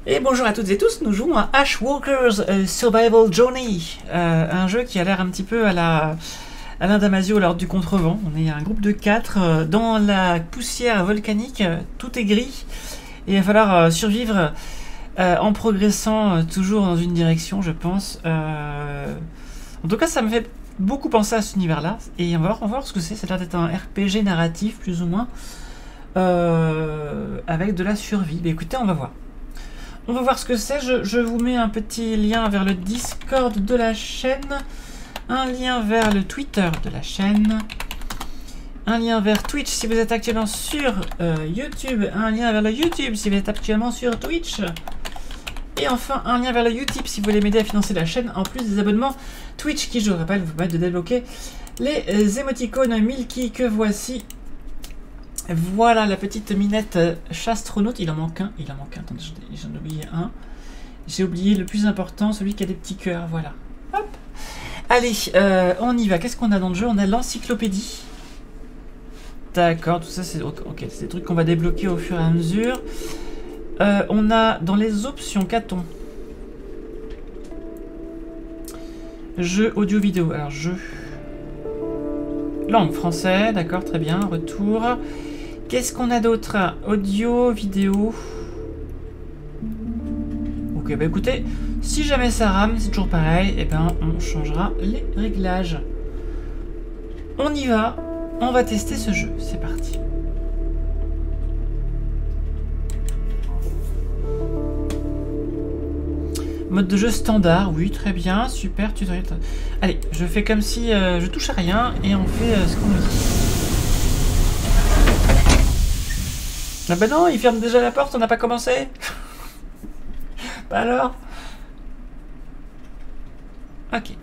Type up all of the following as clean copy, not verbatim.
Et bonjour à toutes et tous, nous jouons à Ashwalker's Survival Journey, un jeu qui a l'air un petit peu à Alain Damasio lors du contrevent. On est un groupe de 4 dans la poussière volcanique, tout est gris, et il va falloir survivre en progressant toujours dans une direction, je pense. En tout cas, ça me fait beaucoup penser à cet univers-là, et on va voir ce que c'est. Ça a l'air d'être un RPG narratif, plus ou moins, avec de la survie. Mais écoutez, on va voir. On va voir ce que c'est. Je vous mets un petit lien vers le Discord de la chaîne, un lien vers le Twitter de la chaîne, un lien vers Twitch si vous êtes actuellement sur YouTube, un lien vers le YouTube si vous êtes actuellement sur Twitch, et enfin un lien vers le Utip si vous voulez m'aider à financer la chaîne, en plus des abonnements Twitch qui, je le rappelle, vous permettent de débloquer les émoticônes Milky que voici. Voilà la petite minette chastronaute. Il en manque un. Attendez, j'en ai oublié un. J'ai oublié le plus important, celui qui a des petits cœurs. Voilà. Hop. Allez, on y va. Qu'est-ce qu'on a dans le jeu? On a l'encyclopédie. D'accord, tout ça c'est ok, c'est des trucs qu'on va débloquer au fur et à mesure. On a dans les options, qu'a-t-on? Jeu audio vidéo. Alors jeu langue français, d'accord, très bien. Retour. Qu'est-ce qu'on a d'autre? Audio, vidéo. Ok, bah écoutez, si jamais ça rame, c'est toujours pareil, et ben on changera les réglages. On y va, on va tester ce jeu, c'est parti. Mode de jeu standard, oui, très bien, super, tutoriel. Allez, je fais comme si je touche à rien et on fait ce qu'on me dit. Ah bah non, il ferme déjà la porte, on n'a pas commencé. Bah alors. Ok.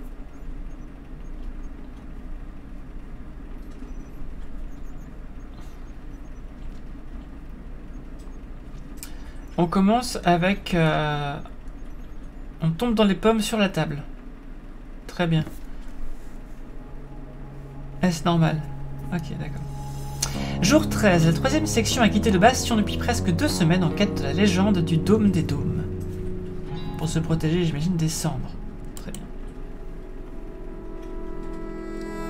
On commence avec... on tombe dans les pommes sur la table. Très bien. Est-ce normal? Ok, d'accord. Jour 13, la troisième section a quitté le bastion depuis presque 2 semaines en quête de la légende du Dôme des Dômes. Pour se protéger, j'imagine, des cendres. Très bien.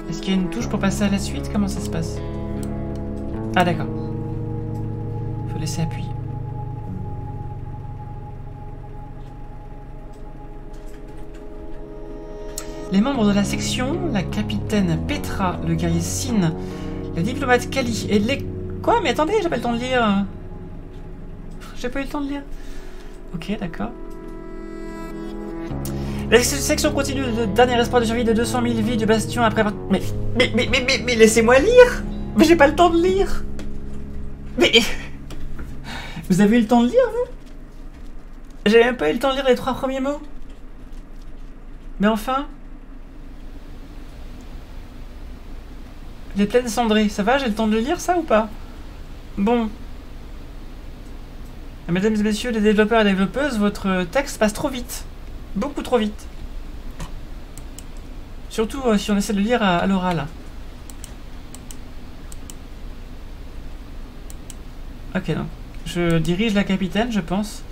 Est-ce qu'il y a une touche pour passer à la suite? Comment ça se passe? Ah d'accord. Faut laisser appuyer. Les membres de la section, la capitaine Petra, le guerrier Sin, le diplomate Kali et les... Quoi? Mais attendez, j'ai pas le temps de lire. J'ai pas eu le temps de lire. Ok, d'accord. La section continue le dernier espoir de survie de 200 000 vies du bastion après... Mais laissez-moi lire. Mais j'ai pas le temps de lire. Mais... Vous avez eu le temps de lire, vous? J'ai même pas eu le temps de lire les 3 premiers mots. Mais enfin... Les plaines cendrées, ça va? J'ai le temps de lire ça ou pas? Bon. Mesdames et messieurs les développeurs et développeuses, votre texte passe trop vite. Beaucoup trop vite. Surtout si on essaie de le lire à l'oral. Ok, donc. Je dirige la capitaine, je pense.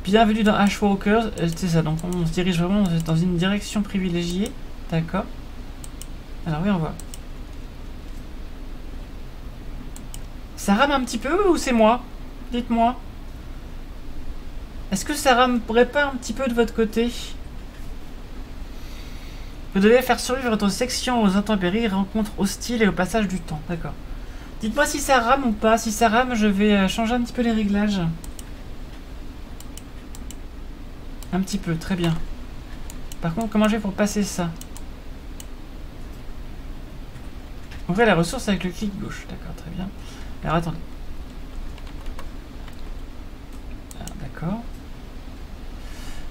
Bienvenue dans Ashwalker's. C'est ça, donc on se dirige vraiment dans une direction privilégiée. D'accord. Alors oui, on voit. Ça rame un petit peu ou c'est moi? Dites-moi. Est-ce que ça ramerait pas un petit peu de votre côté? Vous devez faire survivre votre section aux intempéries, rencontres hostiles et au passage du temps. D'accord. Dites-moi si ça rame ou pas. Si ça rame, je vais changer un petit peu les réglages. Un petit peu, très bien. Par contre, comment je vais pour passer ça? Ouvrez la ressource avec le clic gauche. D'accord, très bien. Alors attendez. D'accord.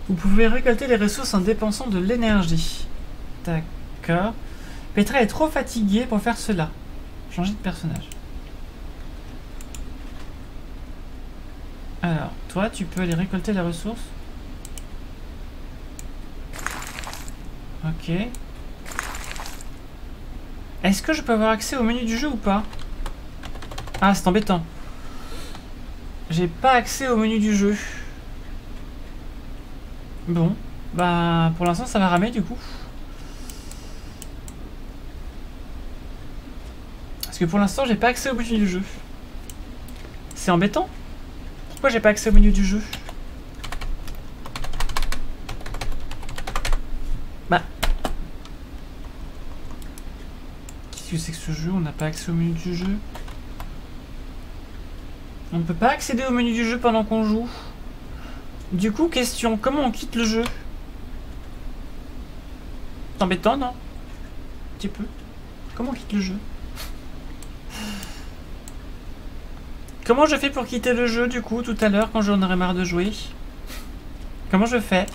Vous pouvez récolter les ressources en dépensant de l'énergie. D'accord. Petra est trop fatiguée pour faire cela. Changer de personnage. Alors, toi, tu peux aller récolter les ressources. Ok. Est-ce que je peux avoir accès au menu du jeu ou pas? Ah, c'est embêtant. J'ai pas accès au menu du jeu. Bon, bah pour l'instant ça va ramer du coup. Parce que pour l'instant j'ai pas accès au menu du jeu. C'est embêtant. Pourquoi j'ai pas accès au menu du jeu? Bah. Qu'est-ce que c'est que ce jeu? On n'a pas accès au menu du jeu. On ne peut pas accéder au menu du jeu pendant qu'on joue. Du coup, question, comment on quitte le jeu? C'est embêtant, non? Un petit peu. Comment on quitte le jeu? Comment je fais pour quitter le jeu, du coup, tout à l'heure, quand j'en aurais marre de jouer? Comment je fais?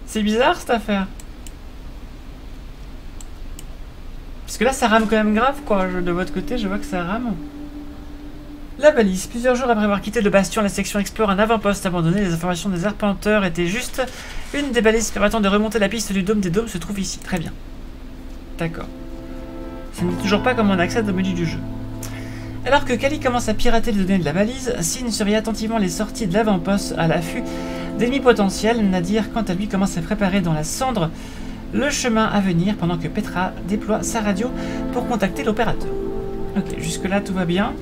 C'est bizarre, cette affaire. Parce que là, ça rame quand même grave, quoi. De votre côté, je vois que ça rame. La balise. Plusieurs jours après avoir quitté le bastion, la section explore un avant-poste abandonné. Les informations des arpenteurs étaient juste une des balises permettant de remonter la piste du dôme des dômes se trouve ici. Très bien. D'accord. Ça ne dit toujours pas comment on accède au menu du jeu. Alors que Kali commence à pirater les données de la balise, Sin surveille attentivement les sorties de l'avant-poste à l'affût d'ennemis potentiels. Nadir, quant à lui, commence à préparer dans la cendre le chemin à venir pendant que Petra déploie sa radio pour contacter l'opérateur. Ok, jusque-là tout va bien.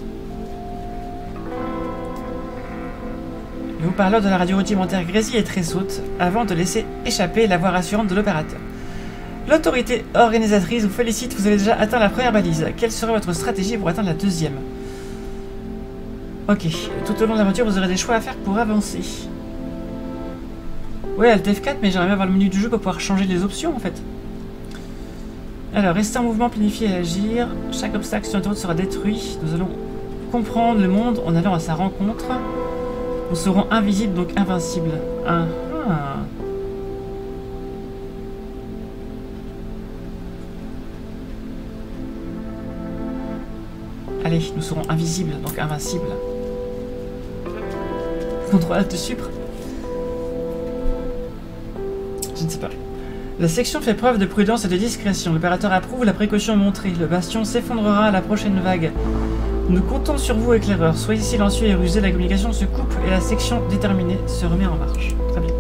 Le haut-parleur de la radio rudimentaire grésille et tressaute avant de laisser échapper la voix rassurante de l'opérateur. L'autorité organisatrice vous félicite, vous avez déjà atteint la première balise. Quelle serait votre stratégie pour atteindre la deuxième? Ok, tout au long de l'aventure, vous aurez des choix à faire pour avancer. Ouais, Alt F4, mais j'aimerais bien avoir le menu du jeu pour pouvoir changer les options en fait. Alors, rester en mouvement, planifier et agir. Chaque obstacle sur notre route sera détruit. Nous allons comprendre le monde en allant à sa rencontre. Nous serons invisibles, donc invincibles. Ah. Allez, nous serons invisibles, donc invincibles. Contrôle Alt Supre. Je ne sais pas. La section fait preuve de prudence et de discrétion. L'opérateur approuve la précaution montrée. Le bastion s'effondrera à la prochaine vague. Nous comptons sur vous, éclaireur. Soyez silencieux et rusés, la communication se coupe et la section déterminée se remet en marche. Très bien.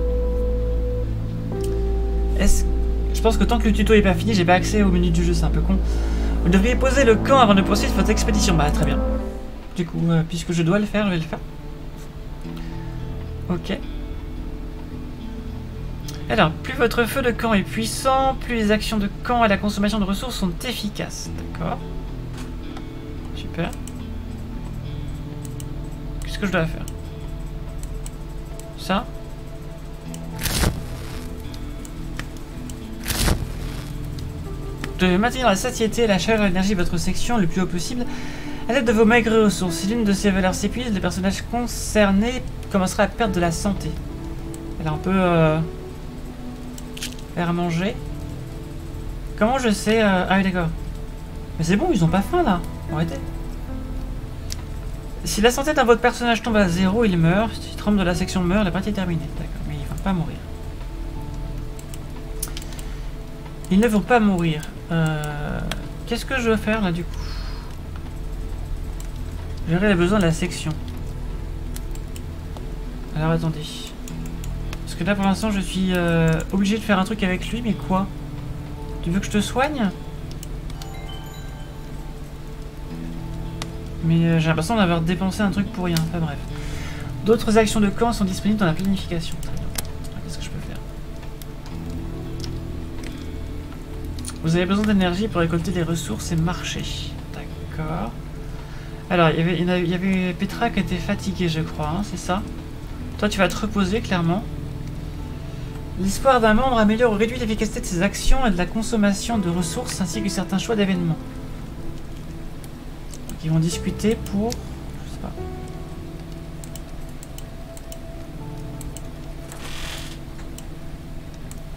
Je pense que tant que le tuto n'est pas fini, j'ai pas accès au menu du jeu, c'est un peu con. Vous devriez poser le camp avant de poursuivre votre expédition. Bah, très bien. Du coup, puisque je dois le faire, je vais le faire. Ok. Alors, plus votre feu de camp est puissant, plus les actions de camp et la consommation de ressources sont efficaces. D'accord. Super. Qu'est-ce que je dois faire? Ça? Vous devez maintenir la satiété et la chaleur et l'énergie de votre section le plus haut possible à l'aide de vos maigres ressources. Si l'une de ces valeurs s'épuise, le personnage concerné commencera à perdre de la santé. Alors on peut faire à manger. Comment je sais Ah oui d'accord. Mais c'est bon, ils ont pas faim là. Arrêtez. Si la santé d'un votre personnage tombe à 0, il meurt. Si le membre de la section meurt, la partie est terminée. D'accord, mais ils vont pas mourir. Ils ne vont pas mourir. Qu'est-ce que je veux faire là du coup? J'aurais besoin de la section. Alors attendez. Parce que là pour l'instant je suis obligé de faire un truc avec lui, mais quoi? Tu veux que je te soigne? Mais j'ai l'impression d'avoir dépensé un truc pour rien. Enfin bref. D'autres actions de camp sont disponibles dans la planification. Très bien. Qu'est-ce que je peux faire? Vous avez besoin d'énergie pour récolter les ressources et marcher. D'accord. Alors, il y avait Petra qui était fatiguée, je crois, hein, c'est ça? Toi, tu vas te reposer, clairement. L'espoir d'un membre améliore ou réduit l'efficacité de ses actions et de la consommation de ressources, ainsi que certains choix d'événements. Donc, ils vont discuter pour... Je sais pas.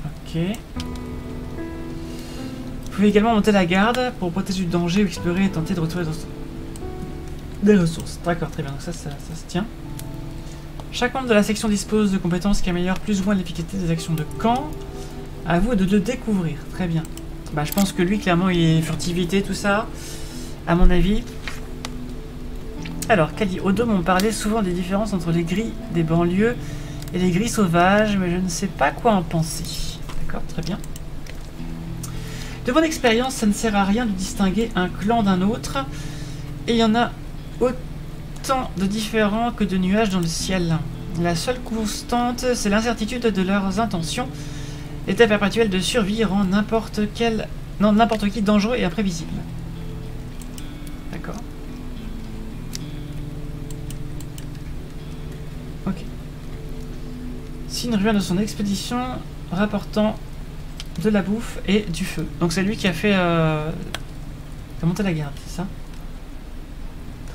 Ok. Vous pouvez également monter la garde pour protéger du danger ou explorer et tenter de retrouver des ressources. D'accord, très bien, donc ça se tient. Chaque membre de la section dispose de compétences qui améliorent plus ou moins l'efficacité des actions de camp. À vous de le découvrir. Très bien. Bah, je pense que lui, clairement, il est furtivité, tout ça. À mon avis. Alors, Kali, au Dôme, on parlait souvent des différences entre les grilles des banlieues et les grilles sauvages, mais je ne sais pas quoi en penser. D'accord, très bien. De mon expérience, ça ne sert à rien de distinguer un clan d'un autre, et il y en a autant de différents que de nuages dans le ciel. La seule constante, c'est l'incertitude de leurs intentions. L'état perpétuel de survie rend n'importe qui dangereux et imprévisible. D'accord. Ok. Sin revient de son expédition rapportant de la bouffe et du feu. Donc c'est lui qui a fait qui a monté la garde, c'est ça?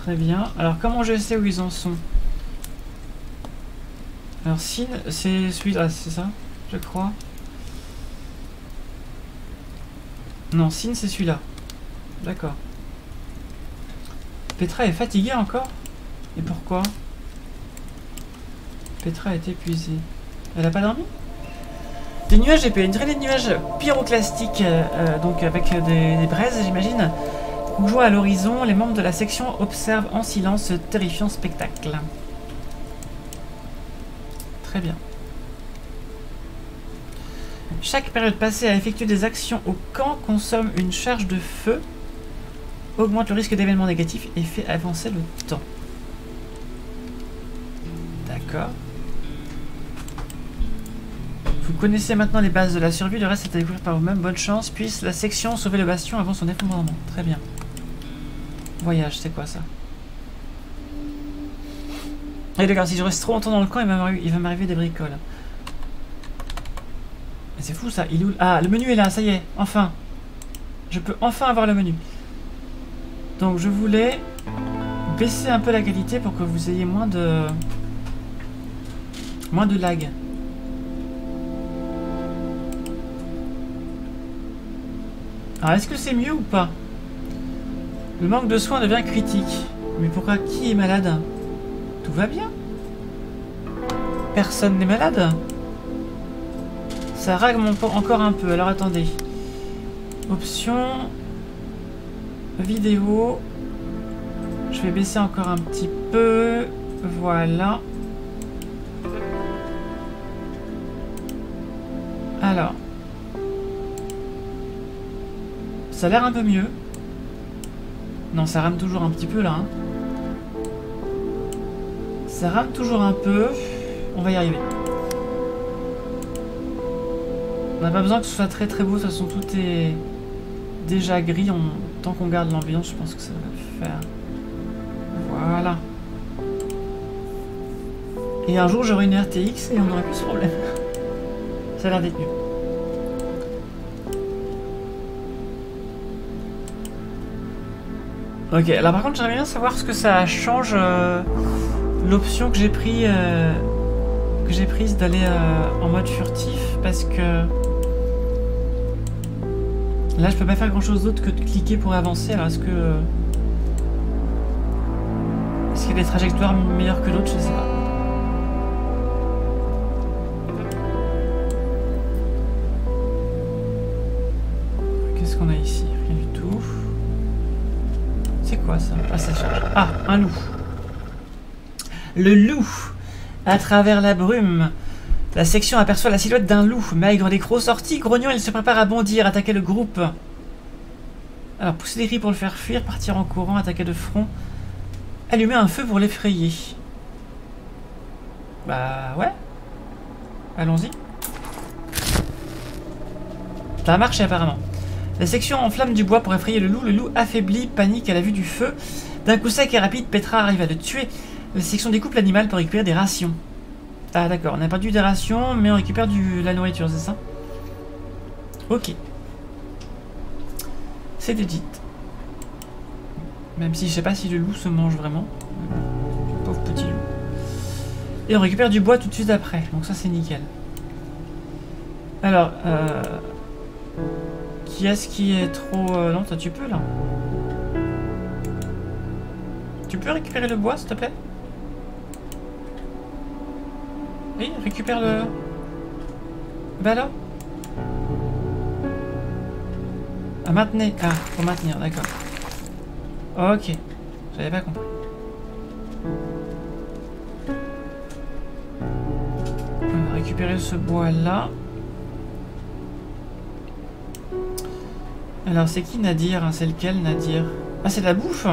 Très bien. Alors comment je sais où ils en sont? Alors Sin, c'est celui-là, c'est ça? Je crois. Non, Sin c'est celui-là. D'accord. Petra est fatiguée encore? Et pourquoi? Petra est épuisée. Elle a pas dormi? Des nuages épais, une traînée de nuages pyroclastiques, donc avec des braises, j'imagine. Rougeois à l'horizon, les membres de la section observent en silence ce terrifiant spectacle. Très bien. Chaque période passée à effectuer des actions au camp consomme une charge de feu, augmente le risque d'événements négatifs et fait avancer le temps. D'accord. Vous connaissez maintenant les bases de la survie, le reste est à découvrir par vous-même. Bonne chance, puisse la section sauver le bastion avant son effondrement. Très bien. Voyage, c'est quoi ça? Et d'accord, si je reste trop longtemps dans le camp, il va m'arriver des bricoles. Mais c'est fou ça, il est où? Ah, le menu est là, ça y est, enfin. Je peux enfin avoir le menu. Donc je voulais baisser un peu la qualité pour que vous ayez moins de lag. Alors est-ce que c'est mieux ou pas? Le manque de soins devient critique. Mais pourquoi? Qui est malade? Tout va bien. Personne n'est malade. Ça rague encore un peu. Alors attendez. Options. Vidéo. Je vais baisser encore un petit peu. Voilà. Alors. Ça a l'air un peu mieux. Non, ça rame toujours un petit peu là. Hein. Ça rame toujours un peu. On va y arriver. On n'a pas besoin que ce soit très très beau. De toute façon, tout est déjà gris. Tant qu'on garde l'ambiance, je pense que ça va le faire. Voilà. Et un jour, j'aurai une RTX et on n'aura plus ce problème. Ça a l'air d'être mieux. Ok, là par contre j'aimerais bien savoir ce que ça change l'option que j'ai prise d'aller en mode furtif parce que là je peux pas faire grand chose d'autre que de cliquer pour avancer. Alors est-ce qu'il y a des trajectoires meilleures que d'autres? Je sais pas. Qu'est-ce qu'on a ici? Rien du tout. C'est quoi ça? Ah, ça charge. Ah, un loup. Le loup. À travers la brume, la section aperçoit la silhouette d'un loup. Maigre des crocs sortis, grognant, il se prépare à bondir, attaquer le groupe. Alors, pousser des cris pour le faire fuir, partir en courant, attaquer de front. Allumer un feu pour l'effrayer. Bah, ouais. Allons-y. Ça a marché apparemment. La section enflamme du bois pour effrayer le loup affaibli, panique à la vue du feu. D'un coup sec et rapide, Petra arrive à le tuer. La section découpe l'animal pour récupérer des rations. Ah d'accord, on n'a pas perdu des rations, mais on récupère la nourriture, c'est ça? Ok. C'est legit. Même si je sais pas si le loup se mange vraiment. Pauvre petit loup. Et on récupère du bois tout de suite après, donc ça c'est nickel. Alors, qui est-ce qui est trop... Non, toi tu peux là. Tu peux récupérer le bois s'il te plaît? Oui, récupère le... Bah là. À maintenir. Ah, faut maintenir, d'accord. Ok. J'avais pas compris. récupérer ce bois-là. Alors, c'est qui Nadir? C'est lequel Nadir? Ah, c'est de la bouffe.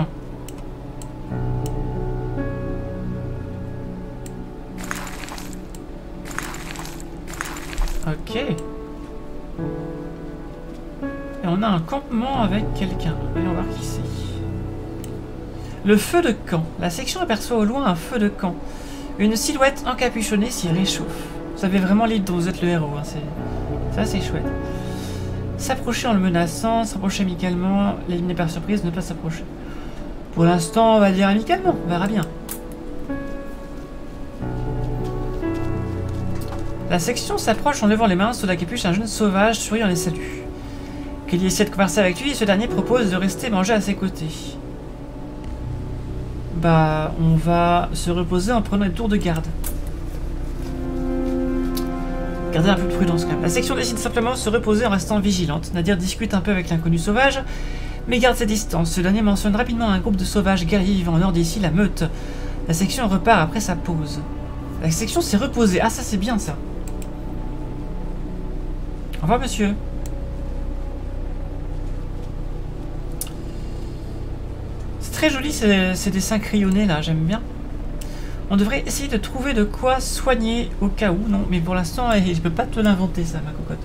Ok. Et on a un campement avec quelqu'un. Allons voir qui c'est. Le feu de camp. La section aperçoit au loin un feu de camp. Une silhouette encapuchonnée s'y réchauffe. Vous avez vraiment l'idée dont vous êtes le héros. Hein. Ça, c'est chouette. S'approcher en le menaçant, s'approcher amicalement, l'éliminer par surprise, ne pas s'approcher. Pour l'instant, on va dire amicalement, on verra bien. La section s'approche en levant les mains sous la capuche. Un jeune sauvage sourit en les salue. Kelly essaie de converser avec lui et ce dernier propose de rester manger à ses côtés. Bah, on va se reposer en prenant des tours de garde. Gardez un peu de prudence quand même. La section décide simplement de se reposer en restant vigilante. Nadir discute un peu avec l'inconnu sauvage, mais garde ses distances. Ce dernier mentionne rapidement un groupe de sauvages guerriers vivant au nord d'ici, la meute. La section repart après sa pause. La section s'est reposée. Ah, ça c'est bien ça. Au revoir monsieur. C'est très joli ces dessins crayonnés là, j'aime bien. On devrait essayer de trouver de quoi soigner au cas où. Non, mais pour l'instant, je peux pas te l'inventer ça, ma cocotte.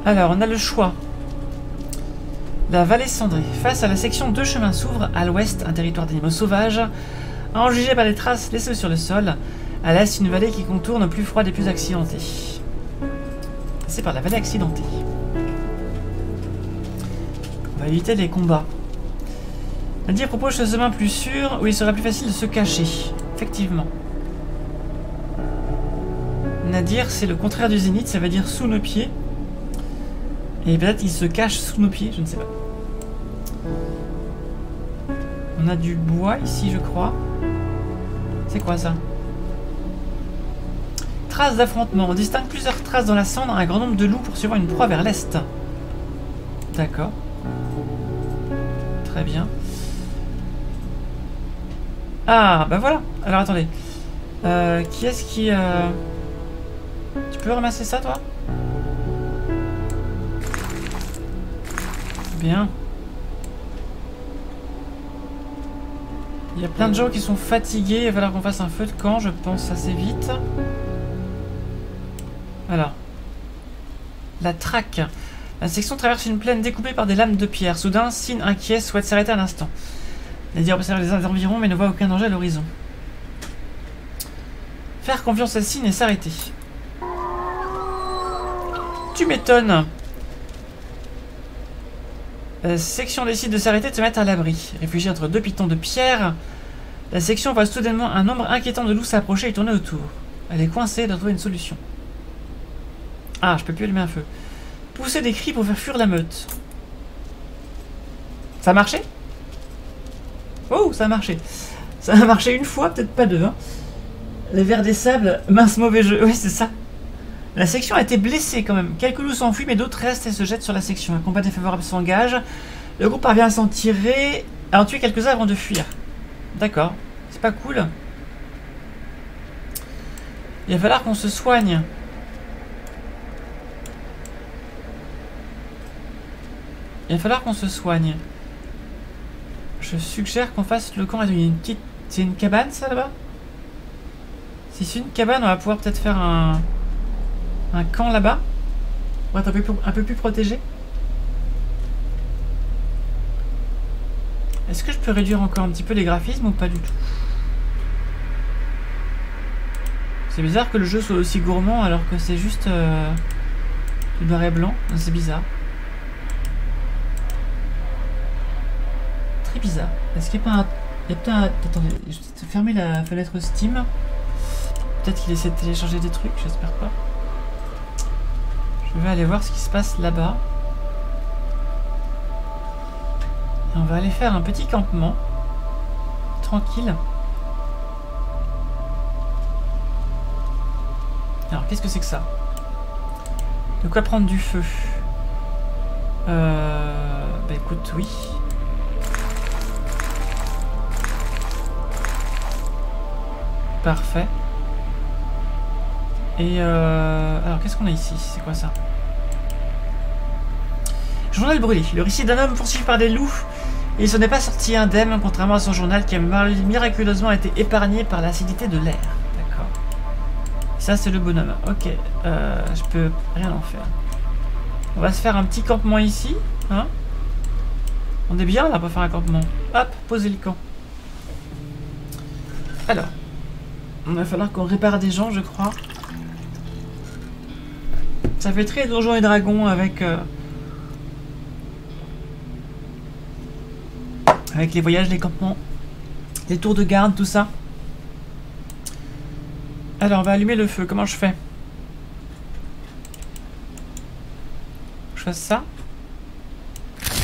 Alors, on a le choix. La vallée cendrée. Face à la section, deux chemins s'ouvrent. À l'ouest, un territoire d'animaux sauvages. À en juger par les traces laissées sur le sol. À l'est, une vallée qui contourne plus froide et plus accidentée. C'est par la vallée accidentée. On va éviter les combats. Nadir propose ce chemin plus sûr où il sera plus facile de se cacher. Effectivement. Nadir, c'est le contraire du zénith, ça veut dire sous nos pieds. Et peut-être qu'il se cache sous nos pieds, je ne sais pas. On a du bois ici, je crois. C'est quoi ça? Traces d'affrontement. On distingue plusieurs traces dans la cendre, un grand nombre de loups poursuivant une proie vers l'est. D'accord. Très bien. Ah, bah voilà. Alors attendez. Qui est-ce qui... Tu peux ramasser ça, toi? Bien. Il y a plein de gens qui sont fatigués. Il va falloir qu'on fasse un feu de camp, je pense, assez vite. Alors. La traque. La section traverse une plaine découpée par des lames de pierre. Soudain, Sin, inquiet, souhaite s'arrêter un instant. Nadir observe les environs mais ne voit aucun danger à l'horizon. Faire confiance à Sin et s'arrêter. Tu m'étonnes. La section décide de s'arrêter et de se mettre à l'abri. Réfugiée entre deux pitons de pierre, la section voit soudainement un nombre inquiétant de loups s'approcher et tourner autour. Elle est coincée et doit trouver une solution. Ah, je peux plus allumer un feu. Pousser des cris pour faire fuir la meute. Ça a marché? Oh, ça a marché. Ça a marché une fois, peut-être pas deux. Hein. Les vers des sables, mince mauvais jeu. Oui, c'est ça. La section a été blessée quand même. Quelques loups s'enfuient, mais d'autres restent et se jettent sur la section. Un combat défavorable s'engage. Le groupe parvient à s'en tirer, à en tuer quelques-uns avant de fuir. D'accord. C'est pas cool. Il va falloir qu'on se soigne. Il va falloir qu'on se soigne. Je suggère qu'on fasse le camp. Il y a une petite... C'est une cabane, ça, là-bas? Si c'est une cabane, on va pouvoir peut-être faire un camp là-bas. Pour être un peu plus protégé. Est-ce que je peux réduire encore un petit peu les graphismes ou pas du tout? C'est bizarre que le jeu soit aussi gourmand alors que c'est juste du noir et blanc. C'est bizarre. Très bizarre. Est-ce qu'il n'y a pas un... Il y a peut-être un... Attendez, je vais fermer la fenêtre Steam. Peut-être qu'il essaie de télécharger des trucs, j'espère pas. Je vais aller voir ce qui se passe là-bas. Et on va aller faire un petit campement. Tranquille. Alors, qu'est-ce que c'est que ça? De quoi prendre du feu? Bah écoute, oui. Parfait. Et alors, qu'est-ce qu'on a ici? C'est quoi ça? Journal brûlé. Le récit d'un homme poursuivi par des loups. Et il s'en est pas sorti indemne, contrairement à son journal qui a miraculeusement été épargné par l'acidité de l'air. D'accord. Ça, c'est le bonhomme. Ok. Je peux rien en faire. On va se faire un petit campement ici. Hein? On est bien là pour faire un campement. Hop, poser le camp. Alors. Il va falloir qu'on répare des gens, je crois. Ça fait très Donjons et Dragons avec... avec les voyages, les campements, les tours de garde, tout ça. Alors, on va allumer le feu. Comment je fais? Je fais ça.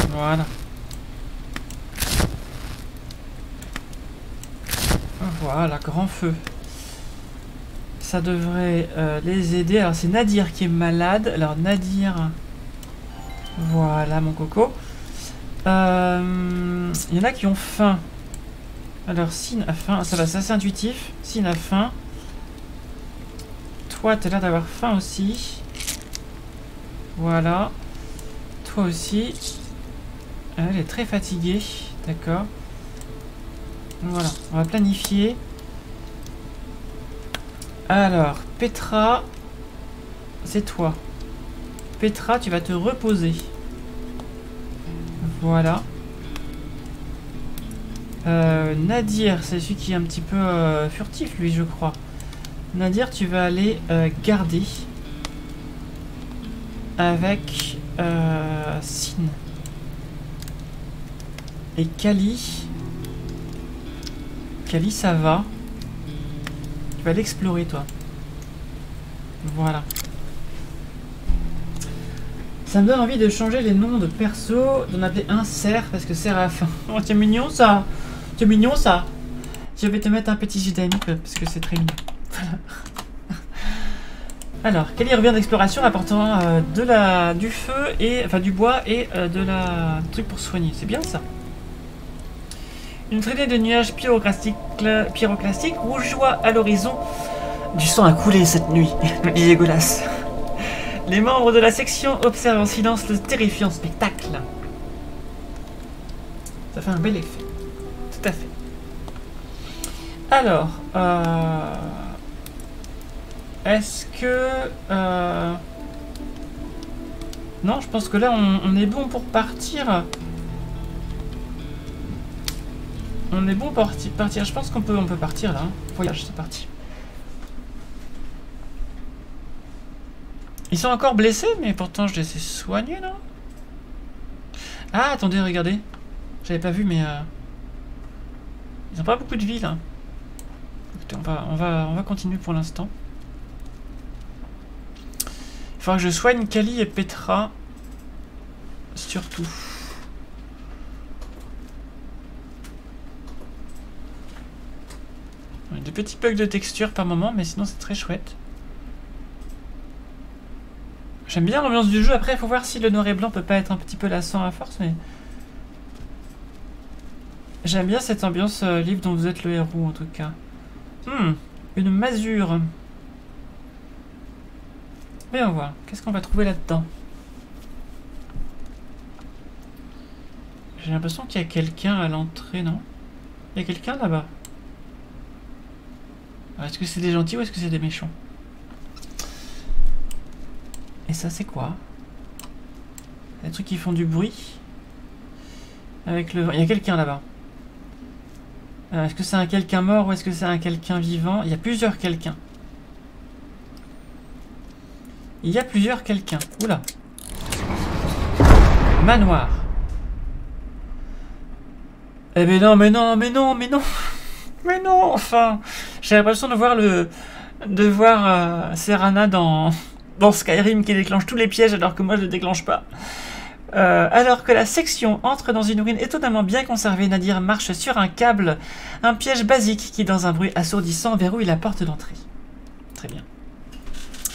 Voilà. Voilà, grand feu. Ça devrait les aider. Alors, c'est Nadir qui est malade. Alors, Nadir... Voilà, mon coco. Il y en a qui ont faim. Alors, Sin a faim. Ça va, c'est assez intuitif. Sin a faim. Toi, t'as l'air d'avoir faim aussi. Voilà. Toi aussi. Elle est très fatiguée. D'accord. Voilà. On va planifier. Alors, Petra. C'est toi. Petra, tu vas te reposer. Voilà. Nadir, c'est celui qui est un petit peu furtif, lui, je crois. Nadir, tu vas aller garder avec Sin. Et Kali. Kali, ça va. Tu vas l'explorer, toi. Voilà. Ça me donne envie de changer les noms de perso, d'en appeler un Serre parce que Séraphin. Oh, c'est mignon ça! C'est mignon ça! Je vais te mettre un petit dynamique parce que c'est très mignon. Alors, Kali revient d'exploration apportant du feu et enfin du bois et de la truc pour soigner. C'est bien ça. Une traînée de nuages pyroclastiques rougeoie à l'horizon. Du sang a coulé cette nuit, me disait Golas. Les membres de la section observent en silence le terrifiant spectacle. Ça fait un bel effet. Tout à fait. Alors, est-ce que... Non, je pense que là, on est bon pour partir. On est bon pour partir. Je pense qu'on peut partir là. Voyage, c'est parti. Ils sont encore blessés, mais pourtant je les ai soignés, non? Ah, attendez, regardez. J'avais pas vu, mais... Ils ont pas beaucoup de vie, là. Écoutez, on va continuer pour l'instant. Il faudra que je soigne Kali et Petra. Surtout. Des petits bugs de texture par moment, mais sinon c'est très chouette. J'aime bien l'ambiance du jeu. Après, il faut voir si le noir et blanc peut pas être un petit peu lassant à force, mais... J'aime bien cette ambiance livre dont vous êtes le héros, en tout cas. Une masure. Voyons voir. Qu'est-ce qu'on va trouver là-dedans? J'ai l'impression qu'il y a quelqu'un à l'entrée, non? Il y a quelqu'un là-bas. Est-ce que c'est des gentils ou est-ce que c'est des méchants? Et ça, c'est quoi? Des trucs qui font du bruit. Avec le... Il y a quelqu'un là-bas. Est-ce que c'est un quelqu'un mort ou est-ce que c'est un quelqu'un vivant? Il y a plusieurs quelqu'un. Il y a plusieurs quelqu'un. Oula. Manoir. Eh ben non, mais non, mais non, mais non. Mais non, enfin. J'ai l'impression de voir Serana dans Skyrim qui déclenche tous les pièges alors que moi je ne les déclenche pas. Alors que la section entre dans une ruine étonnamment bien conservée, Nadir marche sur un câble, un piège basique qui, dans un bruit assourdissant, verrouille la porte d'entrée. Très bien.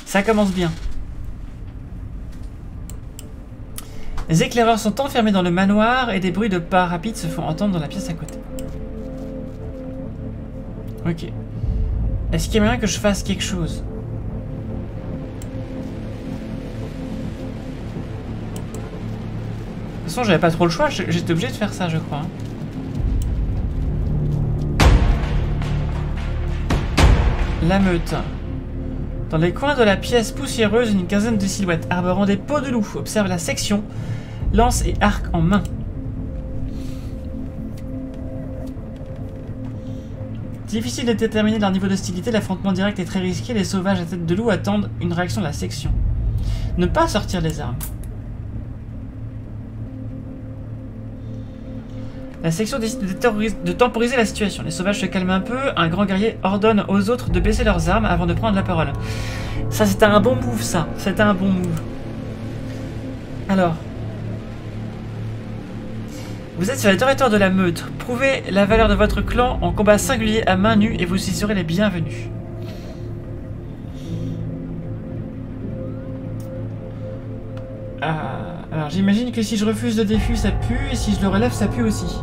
Ça commence bien. Les éclaireurs sont enfermés dans le manoir et des bruits de pas rapides se font entendre dans la pièce à côté. Ok. Est-ce qu'il y a moyen que je fasse quelque chose? façon, j'avais pas trop le choix, j'étais obligé de faire ça, je crois. La meute. Dans les coins de la pièce poussiéreuse, une quinzaine de silhouettes arborant des peaux de loup observent la section, lance et arc en main. Difficile de déterminer leur niveau d'hostilité, l'affrontement direct est très risqué, les sauvages à tête de loup attendent une réaction de la section. Ne pas sortir les armes. La section décide de temporiser la situation. Les sauvages se calment un peu, un grand guerrier ordonne aux autres de baisser leurs armes avant de prendre la parole. Ça, c'était un bon move, ça. C'était un bon move. Alors. Vous êtes sur les territoires de la meute. Prouvez la valeur de votre clan en combat singulier à main nue et vous y serez les bienvenus. Alors j'imagine que si je refuse le défi, ça pue, et si je le relève, ça pue aussi.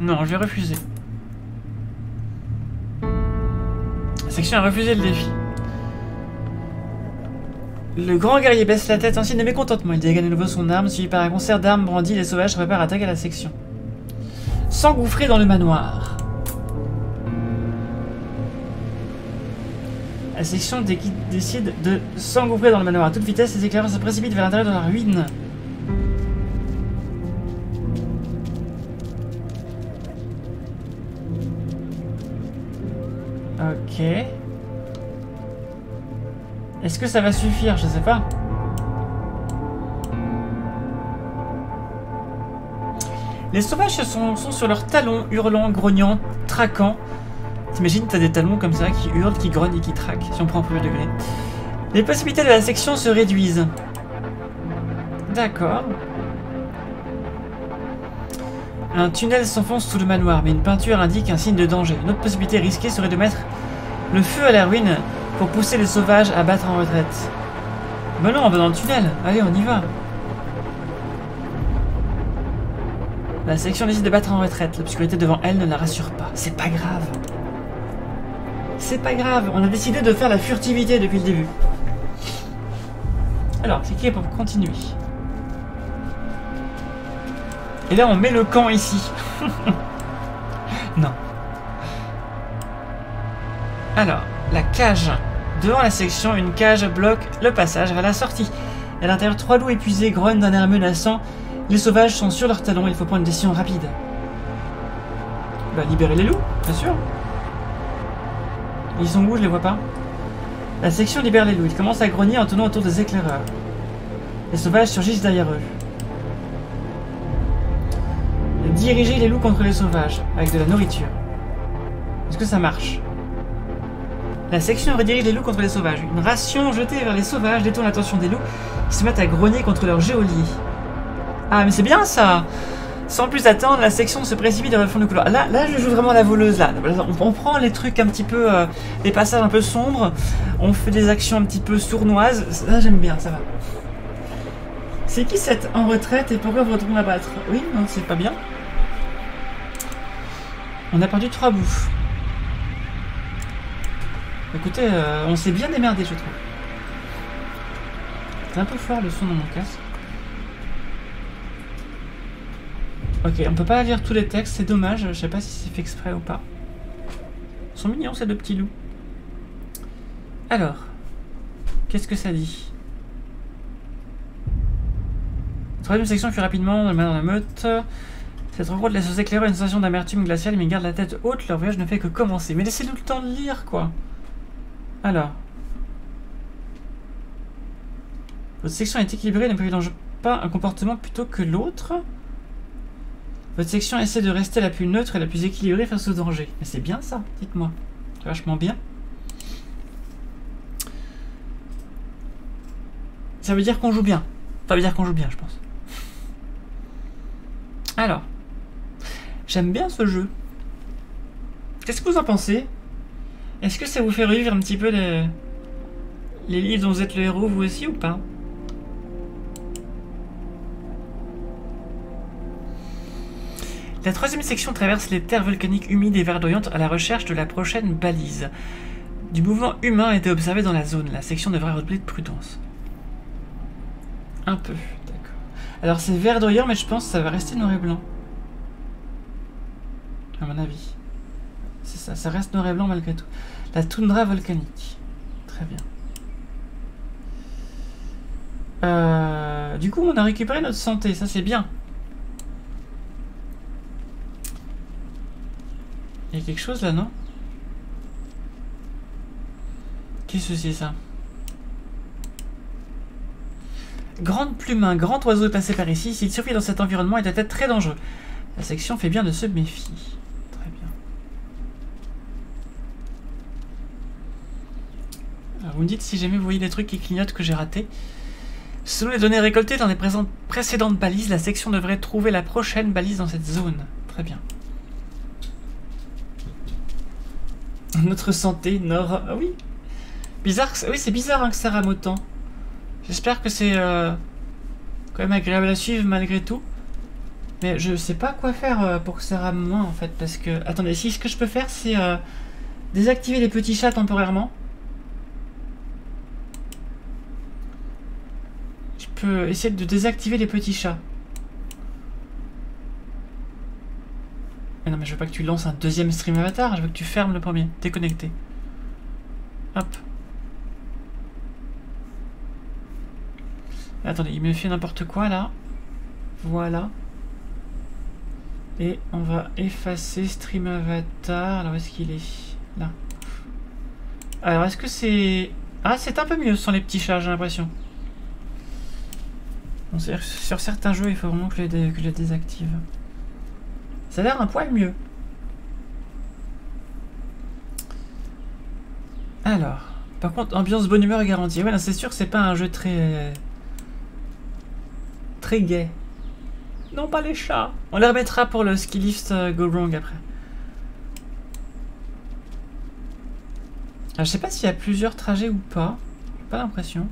Non, je vais refuser. La section a refusé le défi. Le grand guerrier baisse la tête en signe de mécontentement. Il dégaine de nouveau son arme, suivi par un concert d'armes brandies. Les sauvages se préparent à attaquer la section. S'engouffrer dans le manoir. La section décide de s'engouffrer dans le manoir. À toute vitesse, les éclaireurs se précipitent vers l'intérieur de la ruine. Ok. Est-ce que ça va suffire? Je sais pas. Les sauvages sont sur leurs talons, hurlant, grognant, traquant. T'imagines, t'as des talons comme ça qui hurlent, qui grognent et qui traquent, si on prend au premier degré. Les possibilités de la section se réduisent. D'accord. Un tunnel s'enfonce sous le manoir, mais une peinture indique un signe de danger. Une autre possibilité risquée serait de mettre le feu à la ruine pour pousser les sauvages à battre en retraite. Ben non, on va dans le tunnel. Allez, on y va. La section décide de battre en retraite. L'obscurité devant elle ne la rassure pas. C'est pas grave. C'est pas grave. On a décidé de faire la furtivité depuis le début. Alors, cliquez pour continuer. Et là, on met le camp ici. Non. Alors, la cage. Devant la section, une cage bloque le passage vers la sortie. À l'intérieur, 3 loups épuisés grognent d'un air menaçant. Les sauvages sont sur leurs talons, il faut prendre une décision rapide. Bah, libérer les loups, bien sûr. Ils sont où? Je les vois pas. La section libère les loups. Ils commencent à grogner en tournant autour des éclaireurs. Les sauvages surgissent derrière eux. Diriger les loups contre les sauvages, avec de la nourriture. Est-ce que ça marche? La section redirige les loups contre les sauvages. Une ration jetée vers les sauvages détourne l'attention des loups qui se mettent à grogner contre leur geôlier. Ah, mais c'est bien ça! Sans plus attendre, la section se précipite vers le fond du couloir. Là, je joue vraiment la voleuse. Là, on prend les trucs un petit peu, les passages un peu sombres. On fait des actions un petit peu sournoises. Là, j'aime bien, ça va. C'est qui cette en retraite et pourquoi vous retournez la battre? Oui, non, c'est pas bien. On a perdu 3 bouts. Écoutez, on s'est bien démerdé, je trouve. C'est un peu fort le son dans mon casque. Ok, on peut pas lire tous les textes, c'est dommage, je sais pas si c'est fait exprès ou pas. Ils sont mignons ces deux petits loups. Alors, qu'est-ce que ça dit? La troisième section fut rapidement dans la meute. Cette rencontre laisse aux éclaireurs une sensation d'amertume glaciale, mais ils gardent la tête haute, leur voyage ne fait que commencer. Mais laissez-nous le temps de lire, quoi. Alors. Votre section est équilibrée, ne privilégie pas un comportement plutôt que l'autre. Votre section essaie de rester la plus neutre et la plus équilibrée face au danger. Mais c'est bien ça, dites-moi. C'est vachement bien. Ça veut dire qu'on joue bien. Ça veut dire qu'on joue bien, je pense. Alors. J'aime bien ce jeu. Qu'est-ce que vous en pensez? Est-ce que ça vous fait revivre un petit peu les livres dont vous êtes le héros, vous aussi, ou pas? La troisième section traverse les terres volcaniques humides et verdoyantes à la recherche de la prochaine balise. Du mouvement humain a été observé dans la zone. La section devrait redoubler de prudence. Un peu, d'accord. Alors c'est verdoyant, mais je pense que ça va rester noir et blanc. À mon avis. C'est ça, ça reste noir et blanc malgré tout. La toundra volcanique. Très bien. Du coup, on a récupéré notre santé, ça c'est bien. Il y a quelque chose là, non? Qu'est-ce que c'est ça? Grande plume, un grand oiseau est passé par ici. S'il survit dans cet environnement, il doit être très dangereux. La section fait bien de se méfier. Très bien. Alors, vous me dites si jamais vous voyez des trucs qui clignotent que j'ai ratés. Selon les données récoltées dans les précédentes balises, la section devrait trouver la prochaine balise dans cette zone. Très bien. Notre santé, Nord... Ah oui. Bizarre, oui, c'est bizarre hein, que ça rame autant. J'espère que c'est quand même agréable à suivre malgré tout. Mais je sais pas quoi faire pour que ça rame moins en fait. Parce que... Attendez, si ce que je peux faire c'est désactiver les petits chats temporairement. Je peux essayer de désactiver les petits chats. Mais non mais je veux pas que tu lances un deuxième stream avatar. Je veux que tu fermes le premier. Déconnecté. Hop. Attendez, il me fait n'importe quoi là. Voilà. Et on va effacer stream avatar. Alors où est-ce qu'il est? Là. Alors est-ce que c'est... Ah c'est un peu mieux sans les petits chats j'ai l'impression. Bon, sur certains jeux il faut vraiment que je les désactive. Ça a l'air un poil mieux. Alors. Par contre ambiance bonne humeur est garantie. Ouais c'est sûr que c'est pas un jeu très gai. Non, pas les chats. On les remettra pour le ski lift go wrong après. Alors, je sais pas s'il y a plusieurs trajets ou pas. J'ai pas l'impression.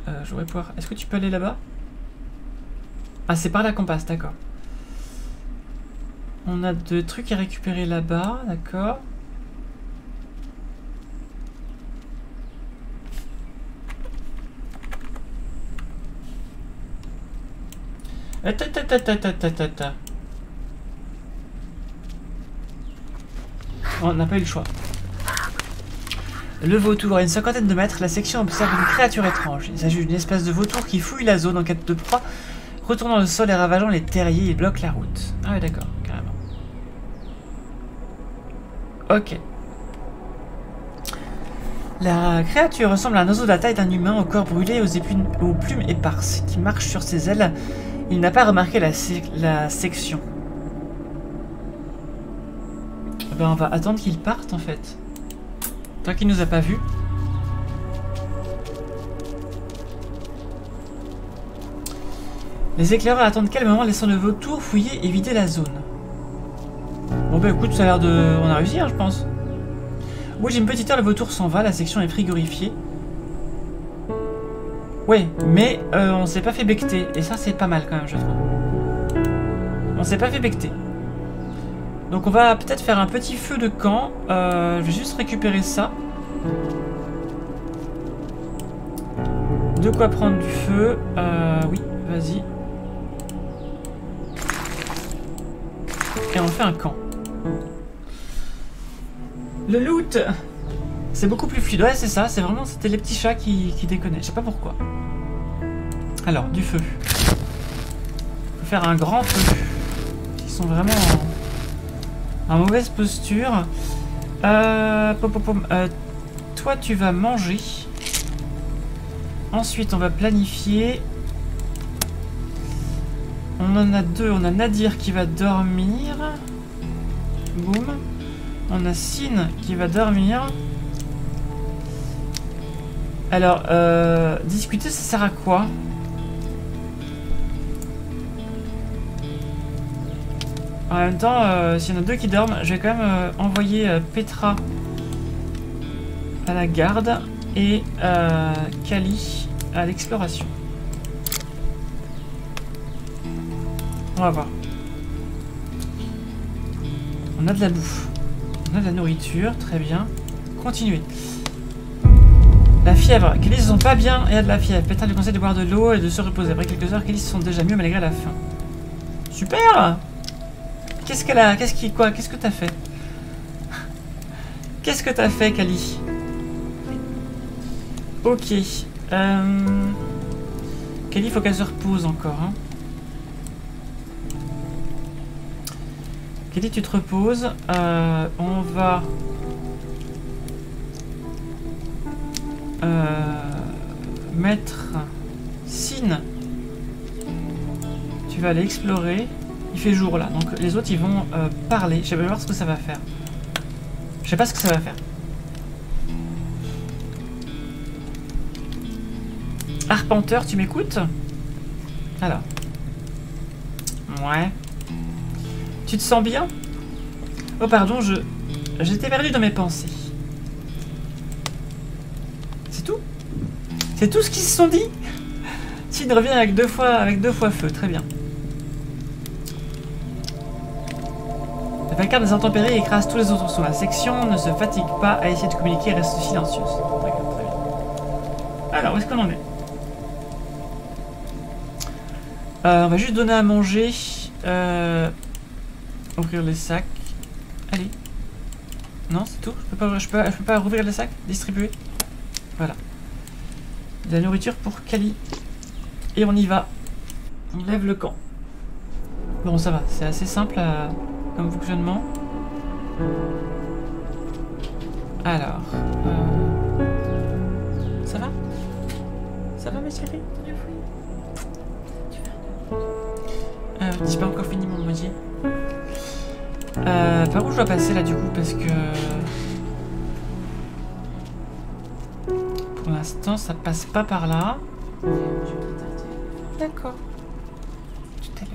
Je voudrais pouvoir... Est-ce que tu peux aller là-bas? Ah, c'est par là qu'on passe, d'accord. On a deux trucs à récupérer là-bas, d'accord. On n'a pas eu le choix. Le vautour, à une cinquantaine de mètres, la section observe une créature étrange. Il s'agit d'une espèce de vautour qui fouille la zone en quête de proie, retournant le sol et ravageant les terriers et bloque la route. Ah ouais d'accord, carrément. Ok. La créature ressemble à un oiseau de la taille d'un humain au corps brûlé et aux plumes éparses, qui marche sur ses ailes. Il n'a pas remarqué la section. Ben on va attendre qu'il parte en fait. Tant qu'il nous a pas vus. Les éclaireurs attendent calmement, laissant le vautour fouiller et vider la zone. Bon bah écoute, ça a l'air de... On a réussi hein, je pense. Oui, j'ai une petite heure, le vautour s'en va, la section est frigorifiée. Ouais, mais on s'est pas fait becter. Et ça c'est pas mal quand même je trouve. On s'est pas fait becter. Donc on va peut-être faire un petit feu de camp. Je vais juste récupérer ça. De quoi prendre du feu. Oui, vas-y. Et on fait un camp. Le loot, c'est beaucoup plus fluide. Ouais, c'est ça. C'est vraiment, c'était les petits chats qui déconnaient. Je sais pas pourquoi. Alors, du feu. Faut faire un grand feu. Ils sont vraiment en mauvaise posture. Toi, tu vas manger. Ensuite, on va planifier. On en a deux. On a Nadir qui va dormir. Boum. On a Sin qui va dormir. Alors, discuter, ça sert à quoi? En même temps, s'il y en a deux qui dorment, je vais quand même envoyer Petra à la garde et Kali à l'exploration. On va voir. On a de la bouffe. On a de la nourriture, très bien. Continuez. La fièvre. Kelly se sent pas bien et a de la fièvre. Petra lui conseille de boire de l'eau et de se reposer. Après quelques heures, Kelly se sent déjà mieux malgré la faim. Super! Qu'est-ce qu'elle a? Qu'est-ce que t'as fait? Qu'est-ce que t'as fait, Kali? Ok. Kelly, il faut qu'elle se repose encore. Hein. Kelly, tu te reposes. On va... mettre... Sin. Tu vas aller explorer. Il fait jour là, donc les autres ils vont parler. Je vais voir ce que ça va faire. Je sais pas ce que ça va faire. Arpenteur, tu m'écoutes? Alors. Ouais. Tu te sens bien? Oh pardon, j'étais perdu dans mes pensées. C'est tout? C'est tout ce qu'ils se sont dit? S'il revient avec deux fois feu, très bien. Le vacarme des intempéries écrase tous les autres sous la section, ne se fatigue pas à essayer de communiquer et reste silencieuse. D'accord, très bien. Alors, où est-ce qu'on en est? On va juste donner à manger. Ouvrir les sacs. Allez. Non, c'est tout? Je peux pas rouvrir les sacs? Distribuer? Voilà. De la nourriture pour Kali. Et on y va. On lève le camp. Bon, ça va. C'est assez simple comme fonctionnement. Alors. Ça va? Ça va, mes chéris? J'ai pas encore fini mon moitié. Par où je dois passer là du coup? Parce que... pour l'instant ça passe pas par là. D'accord. Tout à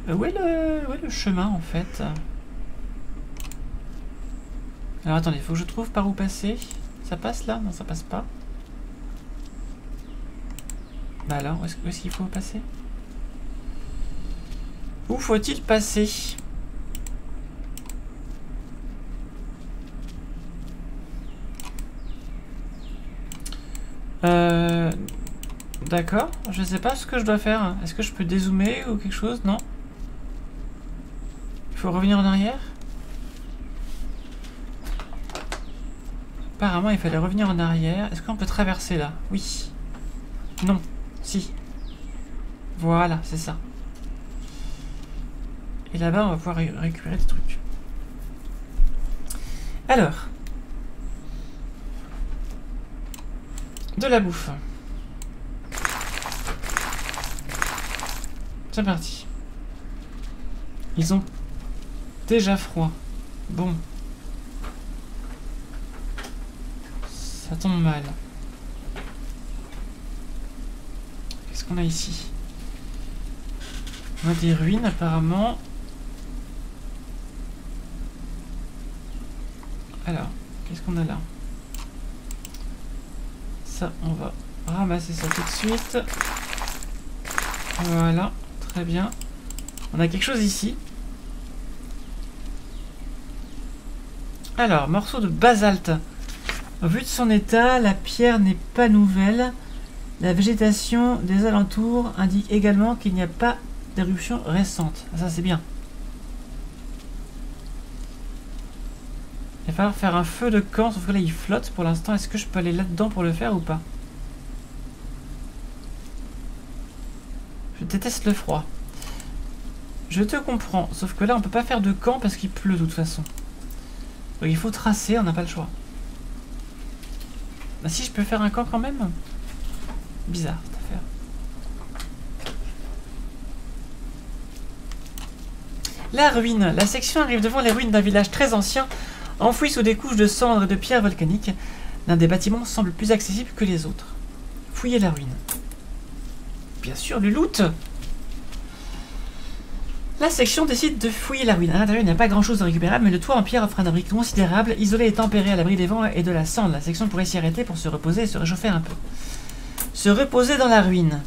l'heure. Où est le chemin en fait? Alors attendez, faut que je trouve par où passer. Ça passe là? Non, ça passe pas. Bah alors, où est-ce qu'il faut passer? Où faut-il passer? D'accord, je sais pas ce que je dois faire. Est-ce que je peux dézoomer ou quelque chose? Non. Il faut revenir en arrière? Apparemment, il fallait revenir en arrière. Est-ce qu'on peut traverser là? Oui. Non. Si. Voilà, c'est ça. Et là-bas, on va pouvoir récupérer des trucs. Alors. De la bouffe. C'est parti. Ils ont déjà froid. Bon. Ça tombe mal. Qu'est-ce qu'on a ici? On a des ruines apparemment. Alors, qu'est-ce qu'on a là? Ça, on va ramasser ça tout de suite. Voilà, très bien. On a quelque chose ici. Alors, morceau de basalte. Au vu de son état, la pierre n'est pas nouvelle. La végétation des alentours indique également qu'il n'y a pas d'éruption récente. Ça, c'est bien. Il va falloir faire un feu de camp, sauf que là il flotte pour l'instant. Est-ce que je peux aller là-dedans pour le faire ou pas? Je déteste le froid. Je te comprends, sauf que là on peut pas faire de camp parce qu'il pleut de toute façon. Donc il faut tracer, on n'a pas le choix. Bah si, je peux faire un camp quand même. Bizarre cette affaire. La ruine. La section arrive devant les ruines d'un village très ancien. Enfoui sous des couches de cendres et de pierres volcaniques, l'un des bâtiments semble plus accessible que les autres. Fouillez la ruine. Bien sûr, le loot. La section décide de fouiller la ruine. À l'intérieur, il n'y a pas grand-chose de récupérable, mais le toit en pierre offre un abri considérable, isolé et tempéré à l'abri des vents et de la cendre. La section pourrait s'y arrêter pour se reposer et se réchauffer un peu. Se reposer dans la ruine.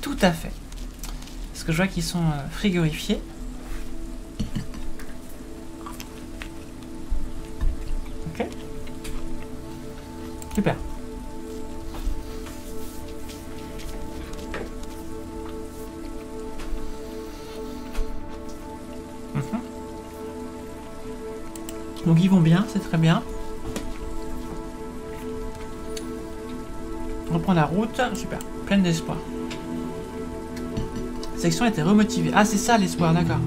Tout à fait. Parce que je vois qu'ils sont frigorifiés. Super. Donc ils vont bien, c'est très bien. On reprend la route, super, pleine d'espoir. La section a été remotivée. Ah c'est ça l'espoir, d'accord.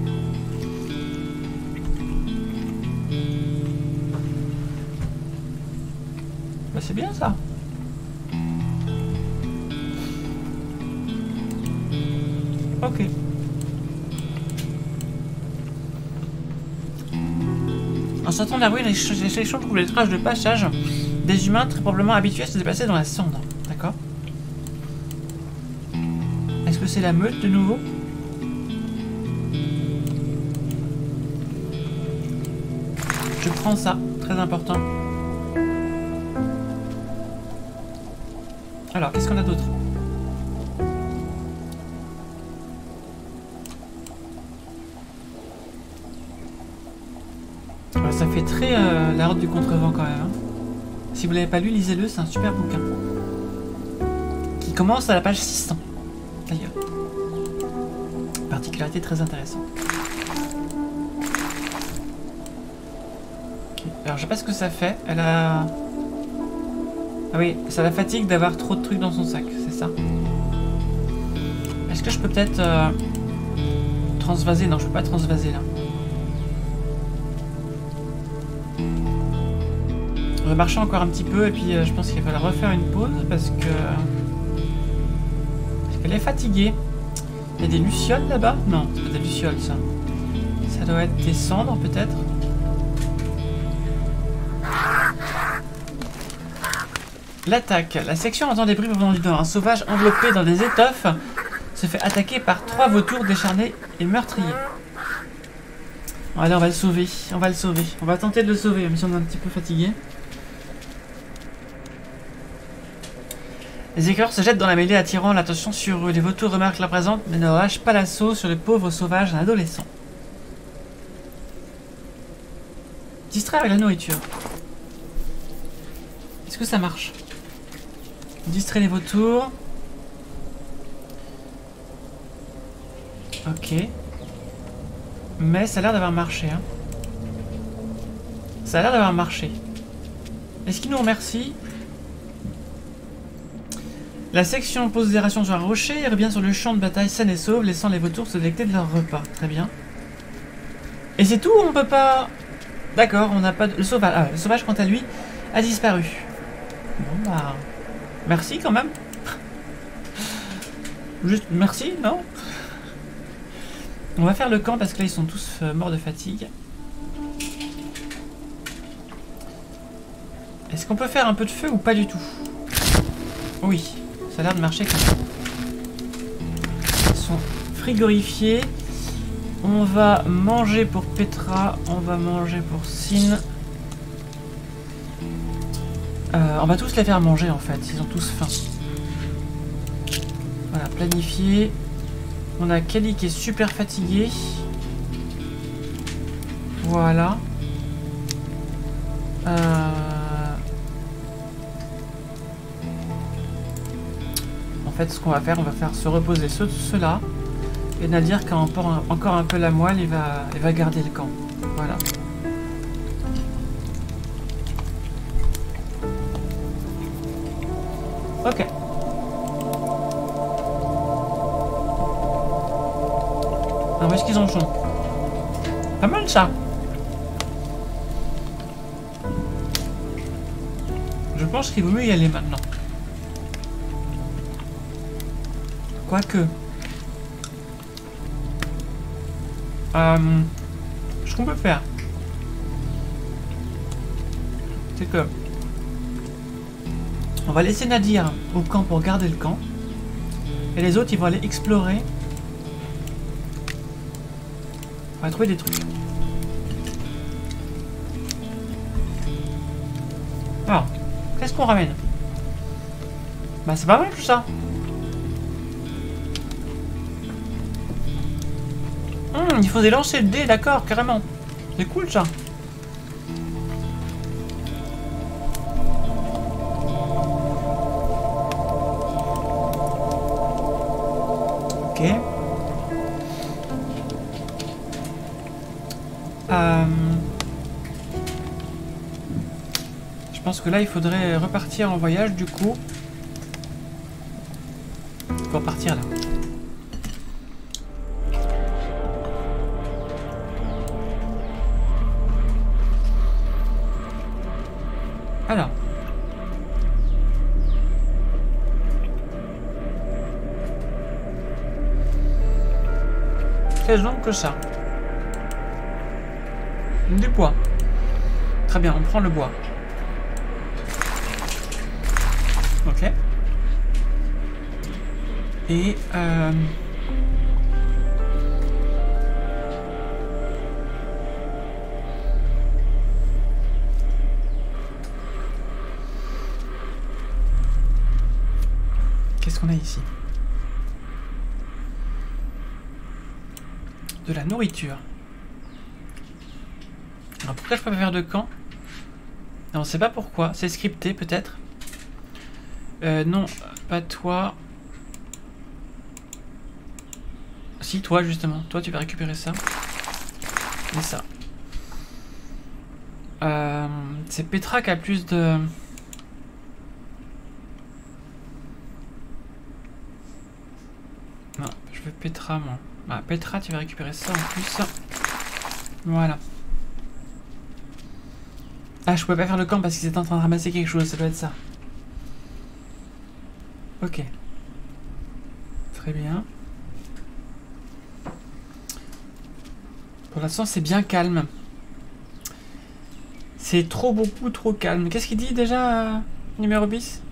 Bah c'est bien ça. Ok. En sortant de la rue, les sections trouvent les traces de passage des humains très probablement habitués à se déplacer dans la cendre. D'accord. Est-ce que c'est la meute de nouveau? Je prends ça, très important. Alors, qu'est-ce qu'on a d'autre? Ça fait très la route du contrevent quand même. Hein. Si vous l'avez pas lu, lisez-le, c'est un super bouquin. Qui commence à la page 600. D'ailleurs. Particularité très intéressante. Okay. Alors je sais pas ce que ça fait. Elle a... Ah oui, ça la fatigue d'avoir trop de trucs dans son sac, c'est ça. Est-ce que je peux peut-être transvaser? Non, je peux pas transvaser là. On va marcher encore un petit peu et puis je pense qu'il va falloir refaire une pause parce qu'elle est fatiguée. Il y a des lucioles là-bas? Non, c'est pas des lucioles ça. Ça doit être des cendres peut-être. L'attaque. La section entend des bruits provenant du nord. Un sauvage enveloppé dans des étoffes se fait attaquer par 3 vautours décharnés et meurtriers. Allez, on va le sauver. On va le sauver. On va tenter de le sauver même si on est un petit peu fatigué. Les éclaireurs se jettent dans la mêlée attirant l'attention sur eux. Les vautours remarquent la présence mais ne lâchent pas l'assaut sur le pauvre sauvage d'un adolescent. Distraire avec la nourriture. Est-ce que ça marche? Distraire les vautours. Ok. Mais ça a l'air d'avoir marché. Hein. Ça a l'air d'avoir marché. Est-ce qu'il nous remercie? La section pose des rations sur un rocher et revient sur le champ de bataille saine et sauve, laissant les vautours se délecter de leur repas. Très bien. Et c'est tout? On peut pas... D'accord, on n'a pas de... Le sauvage, le sauvage, quant à lui, a disparu. Bon bah... Merci quand même. Juste merci, non? On va faire le camp parce que là ils sont tous morts de fatigue. Est-ce qu'on peut faire un peu de feu ou pas du tout? Oui. Ça a l'air de marcher comme ça. Ils sont frigorifiés. On va manger pour Petra. On va manger pour Sin. On va tous les faire manger en fait. Ils ont tous faim. Voilà, planifié. On a Kelly qui est super fatiguée. Voilà. En fait, ce qu'on va faire, on va faire se reposer ceux-là. Et Nadir, qui a encore un peu la moelle, il va garder le camp. Voilà. Ok. Alors, où est-ce qu'ils en sont? Pas mal ça. Je pense qu'il vaut mieux y aller maintenant. Quoique. Ce qu'on peut faire, c'est que on va laisser Nadir au camp pour garder le camp. Et les autres, ils vont aller explorer. On va trouver des trucs. Alors, qu'est-ce qu'on ramène? Bah c'est pas mal tout ça. Il faut des lancers de dés, d'accord, carrément. C'est cool ça. pense que là, il faudrait repartir en voyage, du coup. Il faut repartir, là. Alors. Donc que ça. Du bois. Très bien, on prend le bois. Ok. Et qu'est-ce qu'on a ici? De la nourriture. Alors pourquoi je peux pas faire de camp? On sait pas pourquoi. C'est scripté peut-être. Non, pas toi. Si, toi justement. Toi tu vas récupérer ça. Et ça. C'est Petra qui a plus de... Non, je veux Petra moi. Ah, Petra, tu vas récupérer ça en plus. Voilà. Ah, je pouvais pas faire le camp parce qu'ils étaient en train de ramasser quelque chose, ça doit être ça. Ok. Très bien. Pour l'instant, c'est bien calme. C'est trop calme. Qu'est-ce qu'il dit déjà, numéro bis?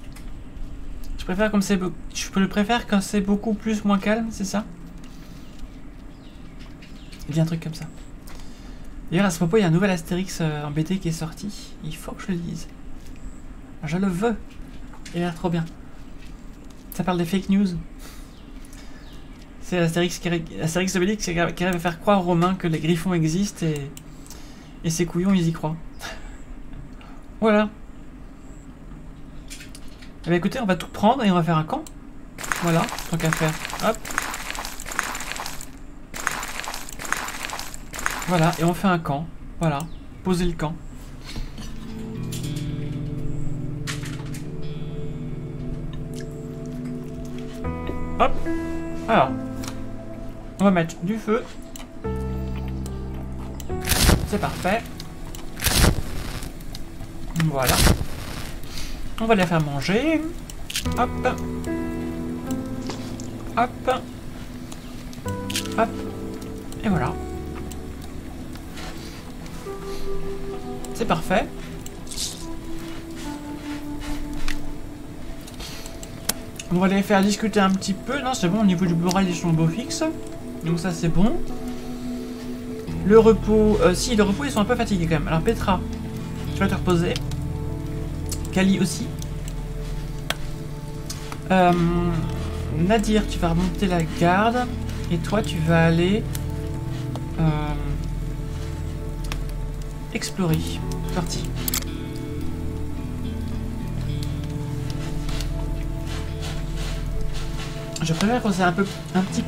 Je préfère comme c'est... Je le préfère quand c'est beaucoup plus moins calme, c'est ça? Il dit un truc comme ça. D'ailleurs, à ce propos, il y a un nouvel Astérix en BD qui est sorti. Il faut que je le lise. Je le veux. Il a l'air trop bien. Ça parle des fake news. C'est Astérix Obélix qui arrive à faire croire aux Romains que les griffons existent et ces couillons, ils y croient. Voilà. Eh bien, écoutez, on va tout prendre et on va faire un camp. Voilà, tant qu'à faire. Hop. Voilà, et on fait un camp. Voilà, poser le camp. Hop. Alors, on va mettre du feu. C'est parfait. Voilà. On va les faire manger. Hop. Hop. Hop. Et voilà. C'est parfait. On va les faire discuter un petit peu. Non, c'est bon, au niveau du Blu-ray, ils sont beau fixe. Donc ça, c'est bon. Le repos... si, le repos, ils sont un peu fatigués quand même. Alors, Petra, tu vas te reposer. Kali aussi. Nadir, tu vas remonter la garde. Et toi, tu vas aller... explorer. Parti. Je préfère quand c'est un petit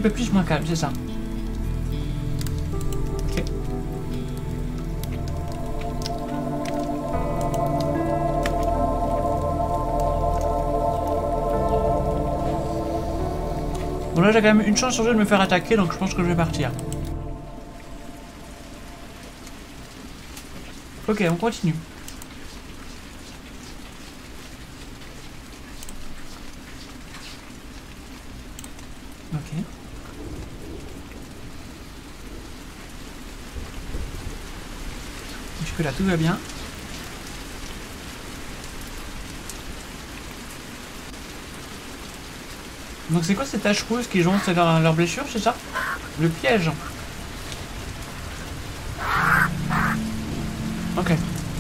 peu plus moins calme, c'est ça. Ok. Bon là j'ai quand même une chance sur deux de me faire attaquer, donc je pense que je vais partir. Ok, on continue. Ok. Jusque là tout va bien. Donc c'est quoi ces taches rouges qui jonchent leur blessure, c'est ça? Le piège. Ok.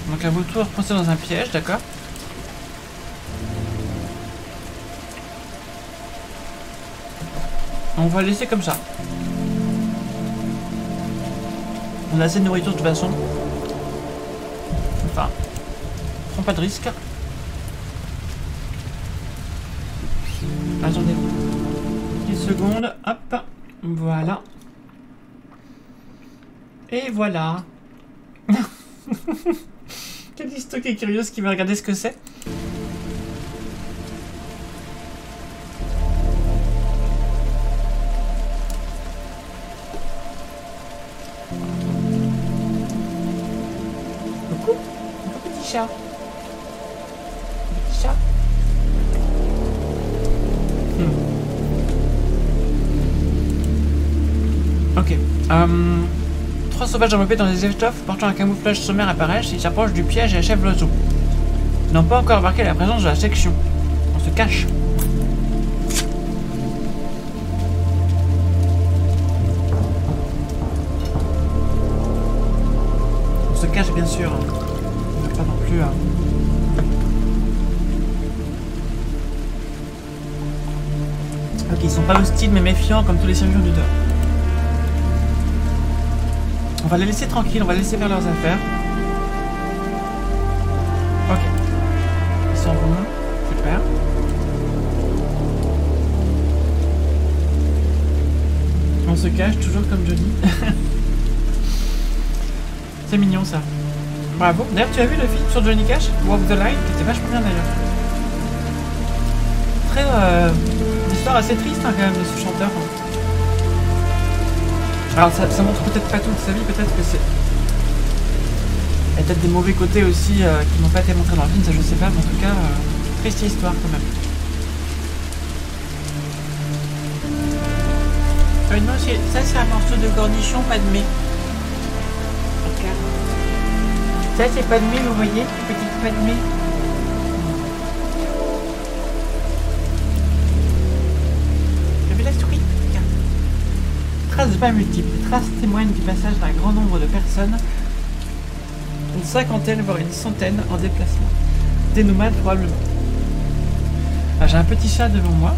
Donc la vautour coincée dans un piège, d'accord. On va laisser comme ça. On a assez de nourriture de toute façon. Enfin, prends pas de risque. Attendez. 10 secondes. Hop. Voilà. Et voilà. Il y a Disto qui est curieuse qui veut regarder ce que c'est. Coucou, petit chat. Petit chat. Ok. Trois sauvages enveloppés dans des étoffes portant un camouflage sommaire apparaissent, ils s'approchent du piège et achèvent l'oiseau. Ils n'ont pas encore remarqué la présence de la section. On se cache. On se cache bien sûr. On n'a pas non plus... Ok, ils sont pas hostiles mais méfiants comme tous les serviteurs du dehors. On va les laisser tranquilles, on va les laisser faire leurs affaires. Ok. Ils s'en vont. Super. On se cache toujours comme Johnny. C'est mignon ça. Bravo. D'ailleurs, tu as vu le film sur Johnny Cash, Walk the Line, qui était vachement bien d'ailleurs. Très... une histoire assez triste hein, quand même de ce chanteur. Alors ça montre peut-être pas toute sa vie, peut-être que c'est... Il y a peut-être des mauvais côtés aussi qui n'ont pas été montrés dans le film, ça je sais pas, mais en tout cas, triste histoire quand même. Non, ça c'est un morceau de cornichon Padmé. Ça c'est Padmé, vous voyez, petite Padmé. J'ai vu la souris. Traces pas multiples. Les traces témoignent du passage d'un grand nombre de personnes, une cinquantaine voire une centaine en déplacement. Des nomades probablement. Ah, j'ai un petit chat devant moi.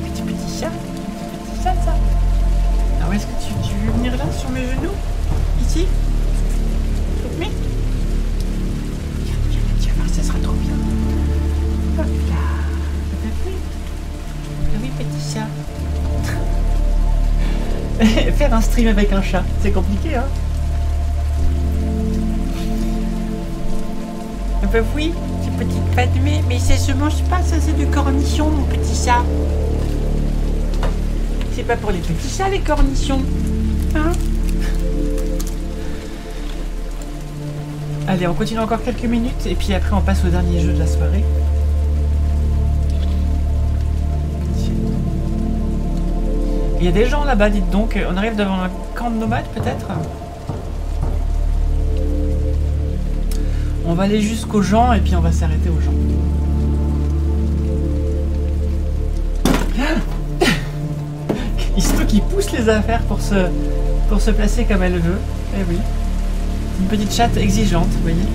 Petit chat. Petit chat ça. Alors est-ce que tu veux venir là sur mes genoux? Ici? Mais tu vas voir, ça sera trop bien. Hop là. Oui, petit chat. Faire un stream avec un chat, c'est compliqué, hein? Bah oui, c'est petite Padmé, mais ça se mange pas, ça c'est du cornichon, mon petit chat. C'est pas pour les petits chats, les cornichons. Hein? Allez, on continue encore quelques minutes, et puis après on passe au dernier jeu de la soirée. Il y a des gens là-bas, dites donc. On arrive devant un camp de nomades, peut-être? On va aller jusqu'aux gens, et puis on va s'arrêter aux gens. Histo qui pousse les affaires pour se placer comme elle veut. Eh oui. Une petite chatte exigeante, vous voyez.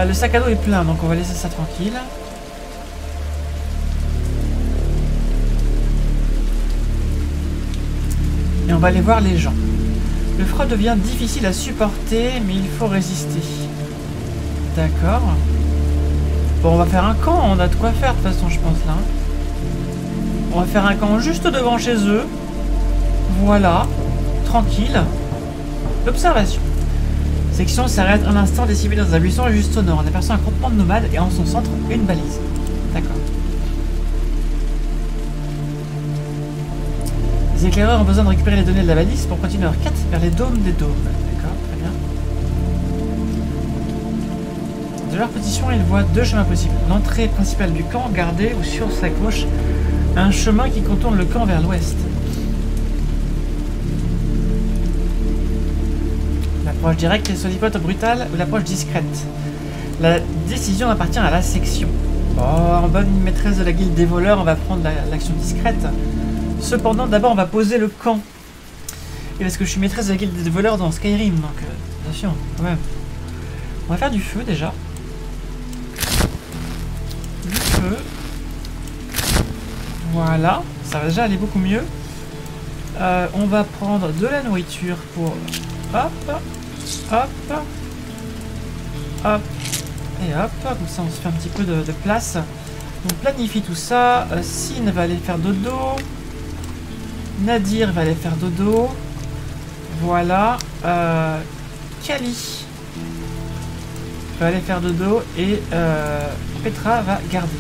Le sac à dos est plein, donc on va laisser ça tranquille. Et on va aller voir les gens. Le froid devient difficile à supporter, mais il faut résister. D'accord. Bon, on va faire un camp, on a de quoi faire de toute façon, je pense là. On va faire un camp juste devant chez eux. Voilà. Tranquille. L'observation. Section s'arrête un instant, des civils dans un buisson juste au nord. On aperçoit un campement de nomades et en son centre, une balise. D'accord. Les éclaireurs ont besoin de récupérer les données de la balise pour continuer leur quête vers les dômes des dômes. D'accord, très bien. De leur position, ils voient deux chemins possibles. L'entrée principale du camp, gardée, ou sur sa gauche, un chemin qui contourne le camp vers l'ouest. L'approche directe, solipote brutale ou l'approche discrète. La décision appartient à la section. Oh, en bonne maîtresse de la guilde des voleurs, on va prendre l'action discrète. Cependant, d'abord, on va poser le camp. Et parce que je suis maîtresse de la guilde des voleurs dans Skyrim, donc attention, quand même. On va faire du feu déjà. Du feu. Voilà, ça va déjà aller beaucoup mieux. On va prendre de la nourriture pour... Hop, hop, hop, et hop, comme ça on se fait un petit peu de place. On planifie tout ça. Sin va aller faire dodo. Nadir va aller faire dodo. Voilà. Kali va aller faire dodo et Petra va garder.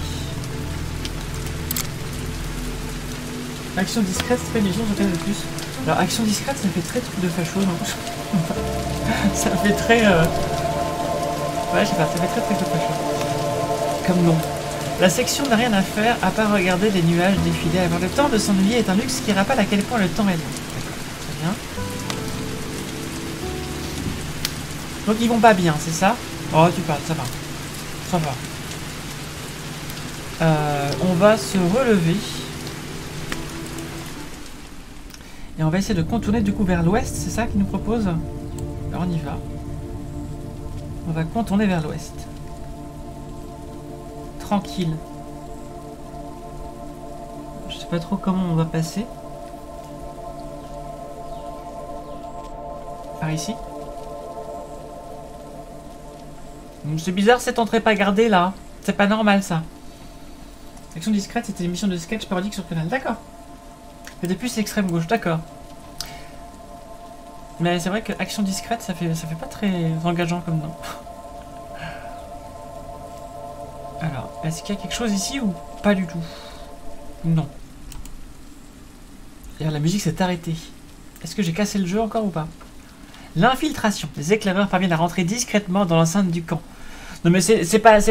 Action discrète, c'est pas une mission de plus. Alors action discrète, ça fait très truc de facho, non? Ça fait très... Ouais, je sais pas, ça fait très truc de facho. Comme nom. La section n'a rien à faire à part regarder les nuages défiler. Avoir le temps de s'ennuyer est un luxe qui rappelle à quel point le temps est long. D'accord, très bien. Donc ils vont pas bien, c'est ça? Oh, tu parles, ça va. Ça va. On va se relever. Et on va essayer de contourner du coup vers l'ouest, c'est ça qu'il nous propose? Alors on y va. On va contourner vers l'ouest. Tranquille. Je sais pas trop comment on va passer. Par ici. C'est bizarre cette entrée pas gardée là. C'est pas normal ça. Action discrète, c'était une émission de sketch parodique sur le canal. D'accord. Et depuis c'est extrême gauche, d'accord. Mais c'est vrai que action discrète, ça fait pas très engageant comme nom. Alors, est-ce qu'il y a quelque chose ici ou pas du tout? Non. D'ailleurs, la musique s'est arrêtée. Est-ce que j'ai cassé le jeu encore ou pas? L'infiltration. Les éclaireurs parviennent à rentrer discrètement dans l'enceinte du camp. Non mais c'est pas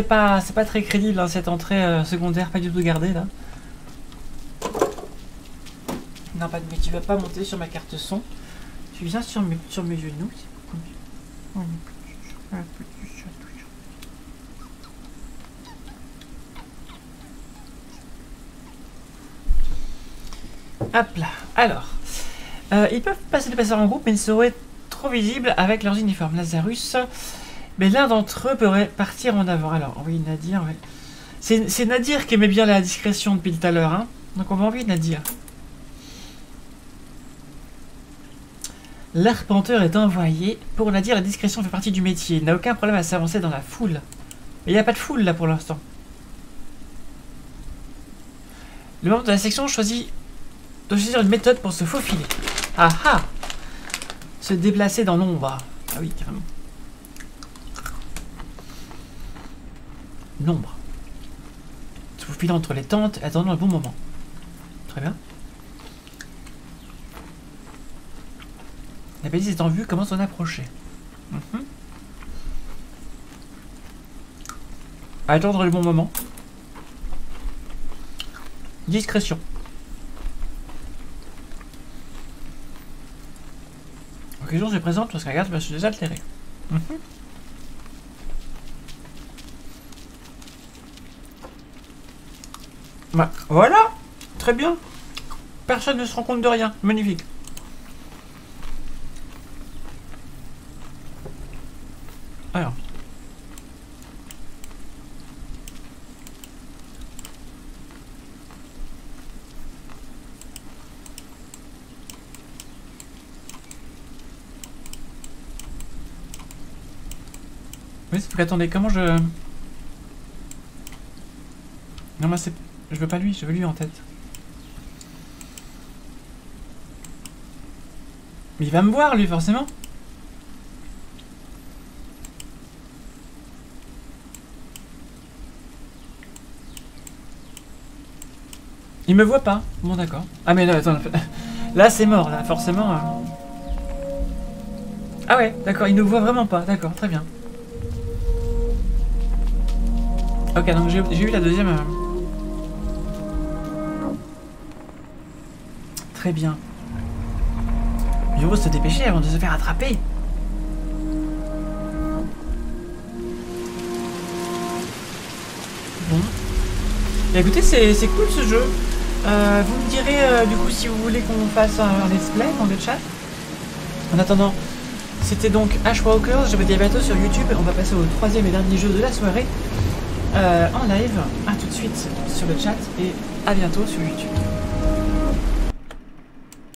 très crédible hein, cette entrée secondaire, pas du tout gardée là. Non, pas de mais tu vas pas monter sur ma carte son. Tu viens sur mes genoux. Hop là. Alors, ils peuvent passer les passeurs en groupe, mais ils seraient trop visibles avec leurs uniformes. Lazarus. Mais l'un d'entre eux pourrait partir en avant. Alors, oui, Nadir. Ouais. C'est Nadir qui aimait bien la discrétion depuis tout à l'heure. Hein. Donc, on va envoyer Nadir. L'arpenteur est envoyé. Pour Nadir, la discrétion fait partie du métier. Il n'a aucun problème à s'avancer dans la foule. Mais il n'y a pas de foule là pour l'instant. Le membre de la section choisit de choisir une méthode pour se faufiler. Ah ah! Se déplacer dans l'ombre. Ah oui, carrément. L'ombre. Se faufiler entre les tentes et attendant le bon moment. Très bien. La balise étant vue, commence à en approcher. Attendre le bon moment. Discrétion. Occasion se présente parce que la garde va se désaltérer. Bah, voilà. Très bien. Personne ne se rend compte de rien. Magnifique. Alors. Oui, c'est attendez, comment je... Non, moi c'est... Je veux pas lui, je veux lui en tête. Mais il va me voir, lui, forcément. Il me voit pas. Bon, d'accord. Ah, mais non, attends. Là, c'est mort, là, forcément. Ah ouais, d'accord, il ne voit vraiment pas. D'accord, très bien. Ok, donc j'ai eu la deuxième... Très bien. Il faut se dépêcher avant de se faire attraper. Bon. Et écoutez, c'est cool ce jeu. Vous me direz du coup si vous voulez qu'on fasse un let's play dans le chat. En attendant, c'était donc Ashwalkers. Je vous dis à bientôt sur YouTube. On va passer au troisième et dernier jeu de la soirée en live. A tout de suite sur le chat et à bientôt sur YouTube.